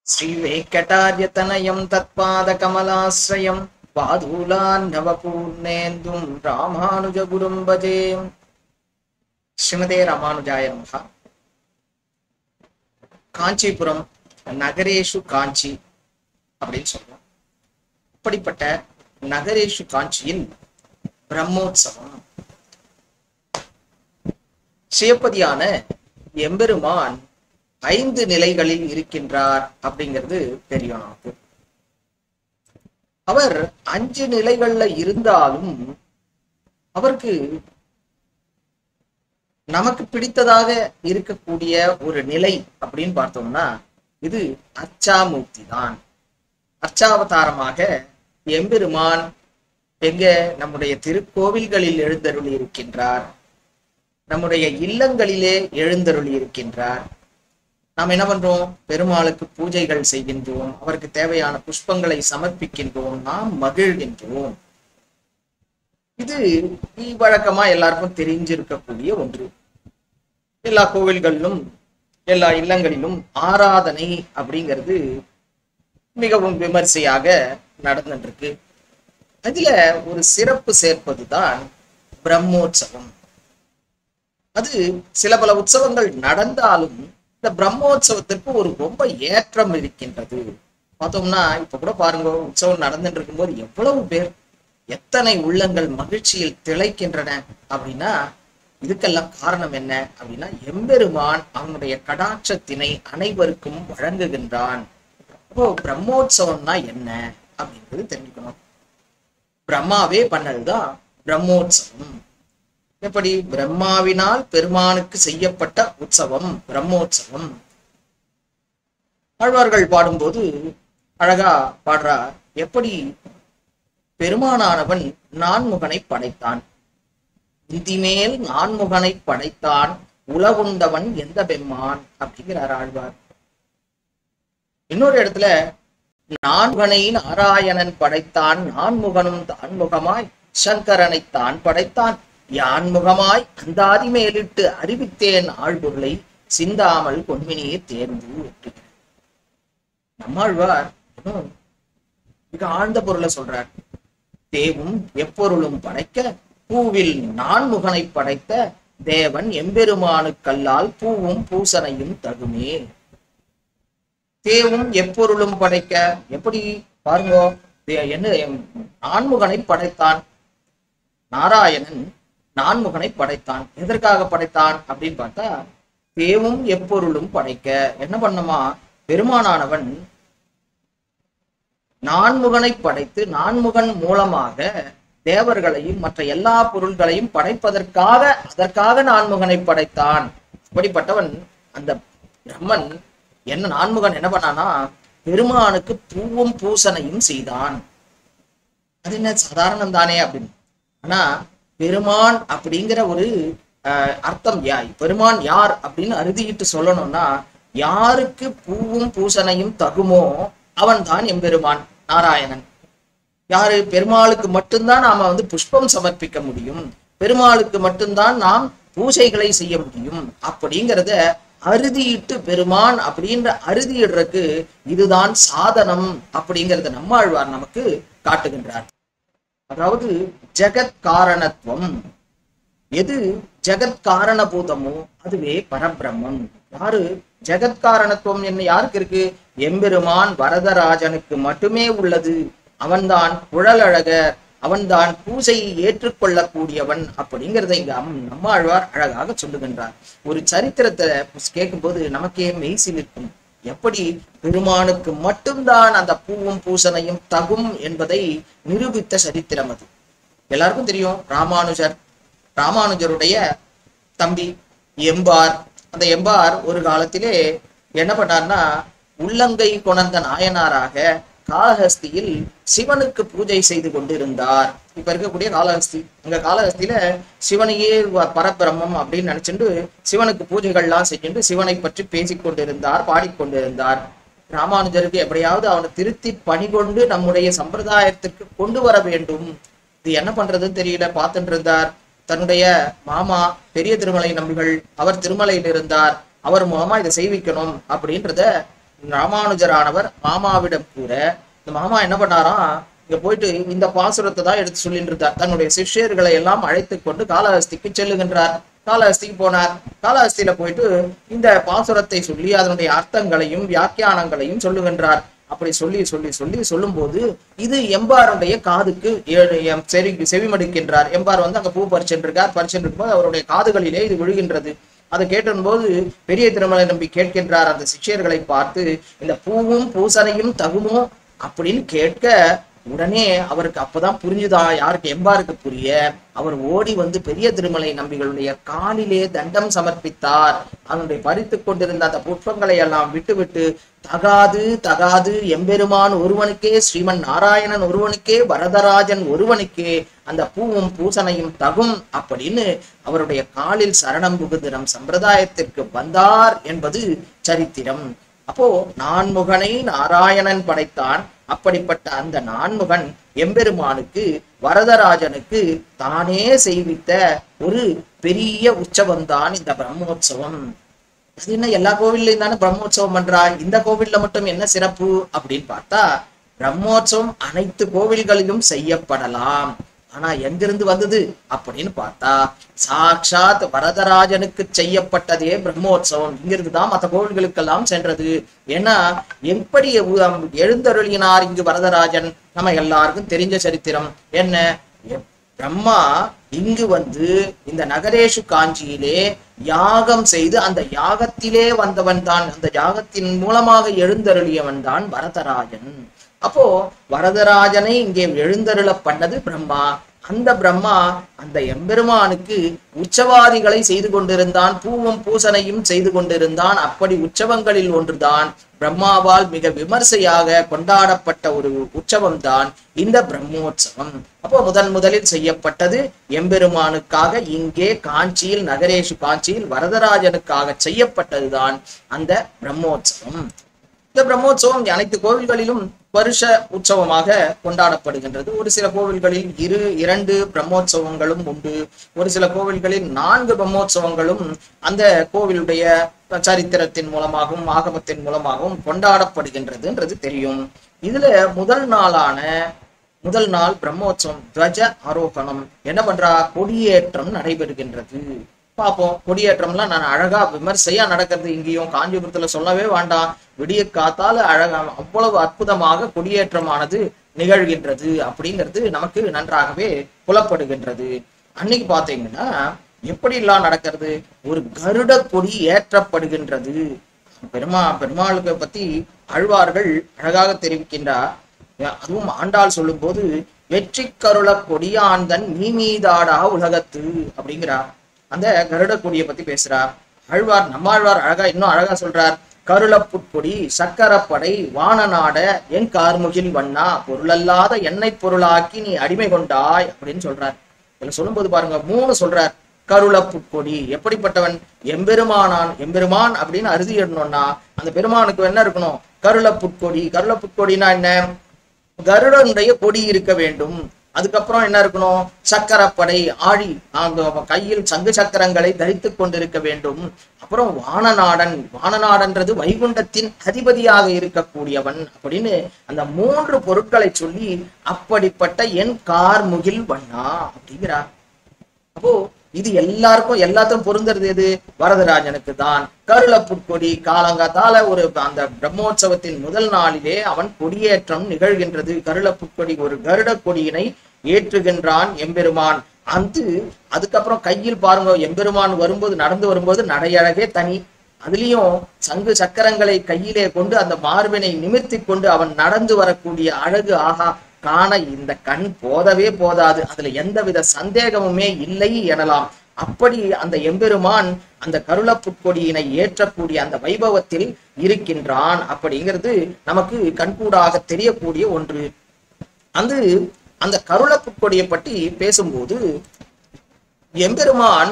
श्रीवेङ्कटार्यतनयं तत्पादकमलाश्रयं पादूलान्नवपूर्णेन्दुं रामानुजगुरुं भजे। ஸ்ரீமதே ராமானுஜாய நமஹ. காஞ்சிபுரம் நகரேஷு காஞ்சி அப்படின்னு சொல்லலாம். அப்படிப்பட்ட நகரேஷு காஞ்சியில் பிரம்மோற்சவம், சிவபதியான எம்பெருமான் 5 நிலைகளில் இருக்கின்றார் அப்படிங்கிறது தெரியும் நமக்கு. அவர் 5 நிலைகள்ல இருந்தாலும் அவருக்கு நமக்கு பிடித்ததாக இருக்கக்கூடிய ஒரு நிலை அப்படின்னு பார்த்தோம்னா இது அர்ச்சாமூர்த்தி தான். அர்ச்சாவதாரமாக எம்பெருமான் எங்க நம்முடைய திருக்கோவில்களில் எழுந்தருளி இருக்கின்றார், நம்முடைய இல்லங்களிலே எழுந்தருளி இருக்கின்றார். நாம் என்ன பண்றோம்? பெருமாளுக்கு பூஜைகள் செய்கின்றோம், அவருக்கு தேவையான புஷ்பங்களை சமர்ப்பிக்கின்றோம், நாம் மகிழ்கின்றோம். இது வழக்கமா எல்லாருக்கும் தெரிஞ்சிருக்கக்கூடிய ஒன்று. எல்லா கோவில்களிலும் எல்லா இல்லங்களிலும் ஆராதனை அப்படிங்கிறது மிகவும் விமர்சையாக நடந்துருக்கு. அதுல ஒரு சிறப்பு சேர்ப்பதுதான் பிரம்மோற்சவம். அது சில பல உற்சவங்கள் நடந்தாலும் இந்த பிரம்மோற்சவத்திற்கு ஒரு ரொம்ப ஏற்றம் இருக்கின்றது. பார்த்தோம்னா இப்ப கூட பாருங்க, உற்சவம் நடந்துட்டு இருக்கும்போது எவ்வளவு பேர், எத்தனை உள்ளங்கள் மகிழ்ச்சியில் திளைக்கின்றன அப்படின்னா இதுக்கெல்லாம் காரணம் என்ன அப்படின்னா எம்பெருமான் அவனுடைய கடாட்சத்தினை அனைவருக்கும் வழங்குகின்றான். அப்போ பிரம்மோற்சவம்னா என்ன அப்படின்றது தெரிஞ்சுக்கணும். பிரம்மாவே பண்ணதுதான் பிரம்மோற்சவம். எப்படி? பிரம்மாவினால் பெருமானுக்கு செய்யப்பட்ட உற்சவம் பிரம்மோற்சவம். ஆழ்வார்கள் பாடும்போது அழகா பாடுறார். எப்படி பெருமானானவன் நான்முகனை படைத்தான், இந்திமேல் நான்முகனை படைத்தான், உலகுண்டவன் எந்த பெம்மான் அப்படிங்கிறார் ஆழ்வார். இன்னொரு இடத்துல நான்முகனை நாராயணன் படைத்தான், நான்முகனும் தான்முகமாய் சங்கரனை தான் படைத்தான், யான்முகமாய் அந்தாதி மேலிட்டு அறிவித்தேன் ஆழ்பொருளை சிந்தாமல் பொன்மினியை தேர்ந்து வெட்டுகிறார். நம்மாழ்வார் மிக ஆழ்ந்த பொருளை சொல்றார். தேவும் எப்பொருளும் படைக்க பூவில் நான்முகனை படைத்த தேவன் எம்பெருமானுக்கல்லால் பூவும் பூசனையும் தகுமே. தேவும் எப்பொருளும் படைக்க எப்படி பாருங்க, என்ன நான்முகனை படைத்தான். நாராயணன் நான்முகனை படைத்தான். எதற்காக படைத்தான் அப்படின்னு பார்த்தா தேவும் எப்பொருளும் படைக்க என்ன பண்ணமா, பெருமானானவன் நான்முகனை படைத்து நான்முகன் மூலமாக தேவர்களையும் மற்ற எல்லா பொருள்களையும் படைப்பதற்காக அதற்காக நான்முகனை படைத்தான். அப்படிப்பட்டவன் அந்த பிரம்மன் என்ன நான்முகன் என்ன பண்ணானா பெருமானுக்கு பூவும் பூசனையும் செய்தான். அது என்ன சாதாரணம் தானே அப்படின்னு. ஆனா பெருமான் அப்படிங்கிற ஒரு அர்த்தம் பெருமான் யார் அப்படின்னு அறுதிட்டு சொல்லணும்னா யாருக்கு பூவும் பூசனையும் தகுமோ அவன் தான் எம்பெருமான் நாராயணன். யாரு? பெருமாளுக்கு மட்டும்தான் நாம புஷ்பம் சமர்ப்பிக்க முடியும், பெருமாளுக்கு மட்டும்தான் நாம் பூஜைகளை செய்ய முடியும் அப்படிங்கிறத அறுதியிட்டு பெருமான் அப்படின்ற அறுதியிடுறதுக்கு இதுதான் சாதனம் அப்படிங்கிறத நம்மாழ்வார் நமக்கு காட்டுகின்றார். அதாவது ஜெகத் காரணத்துவம், எது ஜெகத் காரணபூதமோ அதுவே பரபிரம்மம். யாரு ஜெகத் காரணத்துவம் என்ன யாருக்கு இருக்கு? எம்பெருமான் வரதராஜனுக்கு மட்டுமே உள்ளது. அவன்தான் குழலழகர், அவன்தான் பூஜையை ஏற்றுக்கொள்ளக்கூடியவன் அப்படிங்கிறத இங்க நம்மாழ்வார் அழகாக சொல்லுகின்றார். ஒரு சரித்திரத்தை கேட்கும்போது நமக்கே மெய்சில் இருக்கும். எப்படி பெருமானுக்கு மட்டும்தான் அந்த பூவும் பூசனையும் தகும் என்பதை நிரூபித்த சரித்திரம் அது. எல்லாருக்கும் தெரியும். ராமானுஜருடைய தம்பி எம்பார். அந்த எம்பார் ஒரு காலத்திலே என்ன பண்ணார்னா உள்ளங்கை கொணர்ந்த நாயனாராக காளஹஸ்தியில் சிவனுக்கு பூஜை செய்து கொண்டிருந்தார். இப்ப இருக்கக்கூடிய காளஹஸ்தி, அங்க காளஹஸ்தியில சிவனையே பரபிரம்மம் அப்படின்னு நினைச்சுட்டு சிவனுக்கு பூஜைகள்லாம் செஞ்சுட்டு சிவனை பற்றி பேசிக்கொண்டிருந்தார், பாடிக்கொண்டிருந்தார். ராமானுஜருக்கு எப்படியாவது அவனை திருத்தி பணிகொண்டு நம்முடைய சம்பிரதாயத்திற்கு கொண்டு வர வேண்டும். இது என்ன பண்றதுன்னு தெரியல, பார்த்துட்டு இருந்தார். தன்னுடைய மாமா பெரிய திருமலை நம்பிகள், அவர் திருமலையில் இருந்தார், அவர் மூலமா இதை செய்விக்கணும் அப்படின்றத ராமானுஜரானவர் மாமாவிடம் கூற, இந்த மாமா என்ன பண்ணாராம், இங்க போயிட்டு இந்த பாசுரத்தை தான் எடுத்து சொல்லிட்டு இருந்தார். தன்னுடைய சிஷ்யர்களை எல்லாம் அழைத்து கொண்டு காளஹஸ்திக்கு செல்லுகின்றார். காளஹஸ்திக்கு போனார். காளஹஸ்தியில போயிட்டு இந்த பாசுரத்தை சொல்லி அதனுடைய அர்த்தங்களையும் வியாக்கியானங்களையும் சொல்லுகின்றார். அப்படி சொல்லி சொல்லி சொல்லி சொல்லும் போது இது எம்பாருடைய காதுக்கு செவிமடுக்கின்றார். எம்பார் அங்க பூ பறிச்சென்றிருக்கார். பறிச்சென்றிருக்கும் போது அவருடைய காதுகளிலே இது விழுகின்றது. அதை கேட்டும் போது பெரிய திருமலை நம்பி கேட்கின்றார் அந்த சிஷ்யர்களை பார்த்து, இந்த பூவும் பூசனையும் தகுமோ அப்படின்னு கேட்க, உடனே அவருக்கு அப்பதான் புரிஞ்சுதான், யாருக்கு எம்பாருக்கு புரிய, அவர் ஓடி வந்து பெரிய திருமலை நம்பிகளுடைய காலிலே தண்டம் சமர்ப்பித்தார். அதனுடைய பறித்து கொண்டிருந்த அந்த புஷ்பங்களை எல்லாம் விட்டு தகாது தகாது, எம்பெருமான் ஒருவனுக்கே, ஸ்ரீமன் நாராயணன் ஒருவனுக்கே, வரதராஜன் ஒருவனுக்கே அந்த பூவும் பூசனையும் தகும் அப்படின்னு அவருடைய காலில் சரணம் புகுந்து நம் சம்பிரதாயத்திற்கு வந்தார் என்பது சரித்திரம். அப்போ நான்முகனை நாராயணன் படைத்தான். அப்படிப்பட்ட அந்த நான்முகன் எம்பெருமானுக்கு வரதராஜனுக்கு தானே செய்வித்த ஒரு பெரிய உற்சவம் தான் இந்த பிரம்மோற்சவம். அது என்ன, எல்லா கோவில்லையும் தானே பிரம்மோற்சவம் பண்றா, இந்த கோவில்ல மட்டும் என்ன சிறப்பு அப்படின்னு பார்த்தா, பிரம்மோற்சவம் அனைத்து கோவில்களிலும் செய்யப்படலாம். ஆனா எங்கிருந்து வந்தது அப்படின்னு பார்த்தா, சாட்சாத் வரதராஜனுக்கு செய்யப்பட்டதே பிரம்மோற்சவம். இங்கிருந்து தான் மற்ற கோவில்களுக்கெல்லாம் சென்றது. ஏன்னா எப்படி எழுந்தருளினார் இங்கு வரதராஜன், நம்ம எல்லாருக்கும் தெரிஞ்ச சரித்திரம் என்ன. பிரம்மா இங்கு வந்து இந்த நகரேஷு காஞ்சியிலே யாகம் செய்து அந்த யாகத்திலே வந்தவன் தான், அந்த யாகத்தின் மூலமாக எழுந்தருளியவன் தான் வரதராஜன். அப்போ வரதராஜனை இங்கே எழுந்தருள பண்ணது பிரம்மா. அந்த பிரம்மா அந்த எம்பெருமானுக்கு உற்சவாதிகளை செய்து கொண்டிருந்தான், பூவும் பூசனையும் செய்து கொண்டிருந்தான். அப்படி உற்சவங்களில் ஒன்றுதான் பிரம்மாவால் மிக விமர்சையாக கொண்டாடப்பட்ட ஒரு உற்சவம் தான் இந்த பிரம்மோற்சவம். அப்போ முதலில் செய்யப்பட்டது எம்பெருமானுக்காக இங்கே காஞ்சியில், நகரேஷு காஞ்சியில் வரதராஜனுக்காக செய்யப்பட்டதுதான் அந்த பிரம்மோற்சவம். இந்த பிரம்மோற்சவம் அனைத்து கோவில்களிலும் வருஷ உற்சவமாக கொண்டாடப்படுகின்றது. ஒரு சில கோவில்களில் 2 பிரம்மோற்சவங்களும் உண்டு. ஒரு சில கோவில்களில் 4 பிரம்மோற்சவங்களும் அந்த கோவிலுடைய சரித்திரத்தின் மூலமாகவும் ஆகமத்தின் மூலமாகவும் கொண்டாடப்படுகின்றதுன்றது தெரியும். இதுல முதல் நாள் பிரம்மோற்சவம் துவஜ ஆரோகணம் என்ன பண்றா, கொடியேற்றம் நடைபெறுகின்றது. பார்ப்போம். கொடியேற்றம்லாம் நான் அழகா விமர்சையா நடக்கிறது. இங்கேயும் காஞ்சிபுரத்துல சொல்லவே வேண்டாம், விடிய காத்தால அழகா அவ்வளவு அற்புதமாக கொடியேற்றமானது நிகழ்கின்றது அப்படிங்கிறது நமக்கு நன்றாகவே புலப்படுகின்றது. அன்னைக்கு பாத்தீங்கன்னா எப்படி எல்லாம் நடக்கிறது, ஒரு கருட கொடி ஏற்றப்படுகின்றது. பெருமாளுக்கு பத்தி ஆழ்வார்கள் அழகாக தெரிவிக்கின்றார். அதுவும் ஆண்டாள் சொல்லும் போது, வெற்றி கருள கொடியாந்தன் நீ மீதாடா உலகத்து அப்படிங்கிறார். அந்த கருட கொடியை பத்தி பேசுறார் ஆழ்வார். நம்மாழ்வார் இன்னும் அழகா சொல்றார், கருளப்புட்கொடி சக்கரப்படை வானநாட என் கார்முகில் வண்ணா, பொருளல்லாத எண்ணெய் பொருளாக்கி நீ அடிமை கொண்டாய் அப்படின்னு சொல்றார். இதுல சொல்லும்போது பாருங்க 3 சொல்றார். கருளப்புட்கொடி எப்படிப்பட்டவன், எம்பெருமான் அப்படின்னு அறுதிடணும்னா அந்த பெருமானுக்கு என்ன இருக்கணும், கருளப்புட்கொடி. கருளப்புட்கொடினா என்ன, கருடனுடைய கொடி இருக்க வேண்டும். அதுக்கப்புறம் என்ன இருக்கணும், சக்கரப்படை ஆழி, கையில் சங்கு சக்கரங்களை தரித்து கொண்டிருக்க வேண்டும். அப்புறம் வானநாடன்றது வைகுண்டத்தின் அதிபதியாக இருக்கக்கூடியவன் அப்படின்னு அந்த 3 பொருட்களை சொல்லி, அப்படிப்பட்ட என் கார்முகில் வண்ணா அப்படிங்கிறார். அப்போ இது எல்லாத்தையும் பொருந்துறது எது, வரதராஜனுக்கு தான். கருளப்புட்கொடி காலங்காத்தால அந்த பிரம்மோற்சவத்தின் முதல் நாளிலே அவன் கொடியேற்றம் நிகழ்கின்றது. கருளப்புட்கொடி ஒரு கருட கொடியினை ஏற்றுகின்றான் எம்பெருமான். அதுக்கப்புறம் கையில் பாருங்க, எம்பெருமான் நடந்து வரும்போது நடையழகே தனி. அதுலயும் சங்கு சக்கரங்களை கையிலே கொண்டு அந்த மார்பினை நிமிர்த்தி கொண்டு அவன் நடந்து வரக்கூடிய அழகு, ஆகா, காண இந்த கண் போதவே போதாது. அதுல எந்தவித சந்தேகமுமே இல்லை எனலாம். அப்படி அந்த எம்பெருமான் அந்த கருளப்புட்கொடியினை ஏற்றக்கூடிய அந்த வைபவத்தில் இருக்கின்றான் அப்படிங்கிறது நமக்கு கண்கூடாக தெரியக்கூடிய ஒன்று. அந்த கருளப்புட்கொடியை பற்றி பேசும்போது எம்பெருமான்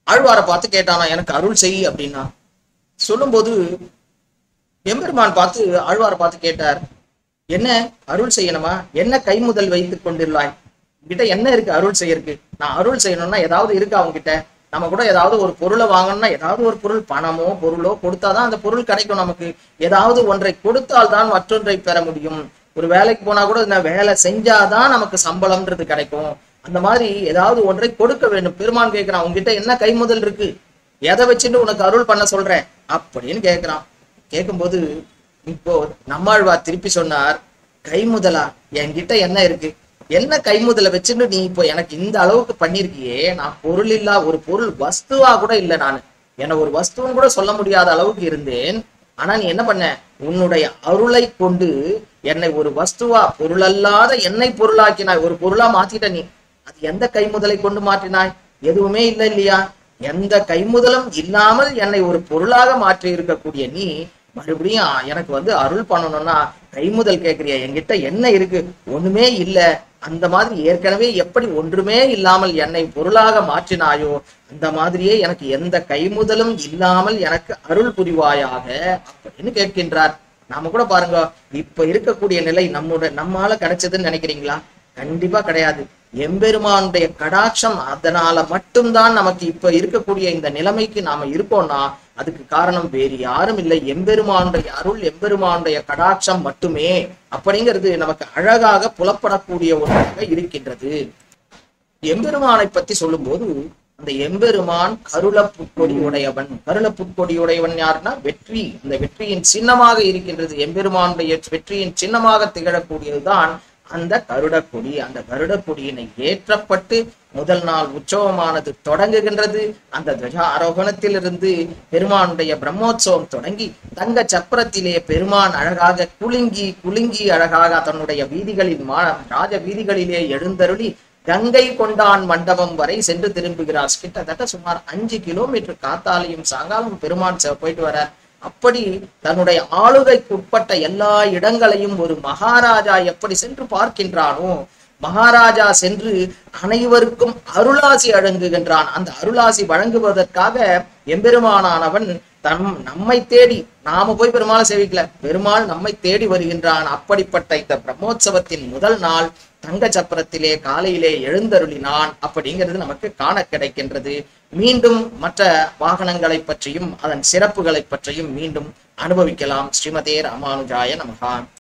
ஆழ்வாரை பார்த்து கேட்டானா, எனக்கு அருள் செய் அப்படின்னா. சொல்லும்போது எம்பெருமான் ஆழ்வாரை பார்த்து கேட்டார், என்ன அருள் செய்யணுமா, என்ன கை முதல் வைத்துக் கொண்டிருந்தாய், கிட்ட என்ன இருக்கு அருள் செய்யறதுக்கு, நான் அருள் செய்யணும்னா ஏதாவது இருக்கா அவங்கிட்ட, நம்ம கூட ஏதாவது ஒரு பொருளை வாங்கணும்னா ஏதாவது ஒரு பொருள் பணமோ பொருளோ கொடுத்தாதான் அந்த பொருள் கிடைக்கும். நமக்கு ஏதாவது ஒன்றை கொடுத்தால்தான் மற்றொன்றை பெற முடியும். ஒரு வேலைக்கு போனா கூட இந்த வேலை செஞ்சாதான் நமக்கு சம்பளம்ன்றது கிடைக்கும். அந்த மாதிரி ஏதாவது ஒன்றை கொடுக்க வேண்டும். பெருமான் கேட்கிறான், உங்ககிட்ட என்ன கைமுதல் இருக்கு, எதை வச்சுட்டு உனக்கு அருள் பண்ண சொல்றேன் அப்படின்னு கேட்கிறான். கேட்கும்போது இப்போ நம்மாழ்வார் திருப்பி சொன்னார், கைமுதலா என்கிட்ட என்ன இருக்கு, என்ன கைமுதலை வச்சுட்டு நீ இப்போ எனக்கு இந்த அளவுக்கு பண்ணிருக்கியே, நான் பொருள் இல்லா ஒரு பொருள் வஸ்துவா கூட இல்லை, நான் என்ன ஒரு வஸ்துன்னு கூட சொல்ல முடியாத அளவுக்கு இருந்தேன். ஆனா நீ என்ன பண்ண, உன்னுடைய அருளை கொண்டு என்னை ஒரு வஸ்துவா பொருள் அல்லாத என்னை பொருளாக்கினாய், ஒரு பொருளா மாத்திட்ட நீ. அது எந்த கைமுதலை கொண்டு மாற்றினாய்? எதுவுமே இல்லை இல்லையா? எந்த கைமுதலும் இல்லாமல் என்னை ஒரு பொருளாக மாற்றி இருக்கக்கூடிய நீ மறுபடியும் எனக்கு அருள் பண்ணணும்னா கைமுதல் கேட்கிறியா? என்கிட்ட என்ன இருக்கு? ஒண்ணுமே இல்லை. அந்த மாதிரி ஏற்கனவே எப்படி ஒன்றுமே இல்லாமல் என்னை பொருளாக மாற்றினாயோ அந்த மாதிரியே எனக்கு எந்த கைமுதலும் இல்லாமல் எனக்கு அருள் புரிவாயாக அப்படின்னு கேட்கின்றார். நாம கூட பாருங்க, இப்ப இருக்கக்கூடிய நிலை நம்மால கிடைச்சதுன்னு நினைக்கிறீங்களா? கண்டிப்பா கிடையாது. எம்பெருமானுடைய கடாட்சம், அதனால மட்டும்தான் நமக்கு இப்ப இருக்கக்கூடிய இந்த நிலைமைக்கு நாம இருக்கோம்னா அதுக்கு காரணம் வேறு யாரும் இல்லை, எம்பெருமானுடைய அருள், எம்பெருமானுடைய கடாட்சம் மட்டுமே அப்படிங்கிறது நமக்கு அழகாக புலப்படக்கூடிய ஒன்றாக இருக்கின்றது. எம்பெருமானை பத்தி சொல்லும் போது அந்த எம்பெருமான் கருள புட்கொடி உடையவன். கருள புட்கொடி உடையவன் யாருன்னா வெற்றி, அந்த வெற்றியின் சின்னமாக இருக்கின்றது. எம்பெருமானுடைய வெற்றியின் சின்னமாக திகழக்கூடியதுதான் அந்த கருடக்கொடி. அந்த கருடக்கொடியினை ஏற்றப்பட்டு முதல் நாள் உற்சவமானது தொடங்குகின்றது. அந்த துவஜாரோகணத்திலிருந்து பெருமானுடைய பிரம்மோற்சவம் தொடங்கி தங்க சப்பரத்திலே பெருமான் அழகாக குலுங்கி குலுங்கி அழகாக தன்னுடைய வீதிகளில் ராஜ வீதிகளிலே எழுந்தருளி கங்கை கொண்டான் மண்டபம் வரை சென்று திரும்புகிறார். கிட்டத்தட்ட சுமார் 5 கிலோமீட்டர் காத்தாலையும் சாயங்காலம் பெருமான் போயிட்டு வரார். அப்படி தன்னுடைய ஆளுகைக்கு உட்பட்ட எல்லா இடங்களையும் ஒரு மகாராஜா எப்படி சென்று பார்க்கின்றானோ, மகாராஜா சென்று அனைவருக்கும் அருளாசி வழங்குகின்றான். அந்த அருளாசி வழங்குவதற்காக எம்பெருமானானவன் நம்மை தேடி, நாம போய் பெருமாளை சேவிக்கல, பெருமாள் நம்மை தேடி வருகின்றான். அப்படிப்பட்ட இந்த பிரம்மோற்சவத்தின் முதல் நாள் தங்க சப்பரத்திலே காலையிலே எழுந்தருளினான் அப்படிங்கிறது நமக்கு காண கிடைக்கின்றது. மீண்டும் மற்ற வாகனங்களை பற்றியும் அதன் சிறப்புகளை பற்றியும் மீண்டும் அனுபவிக்கலாம். ஸ்ரீமதே ராமானுஜாய நமஹா.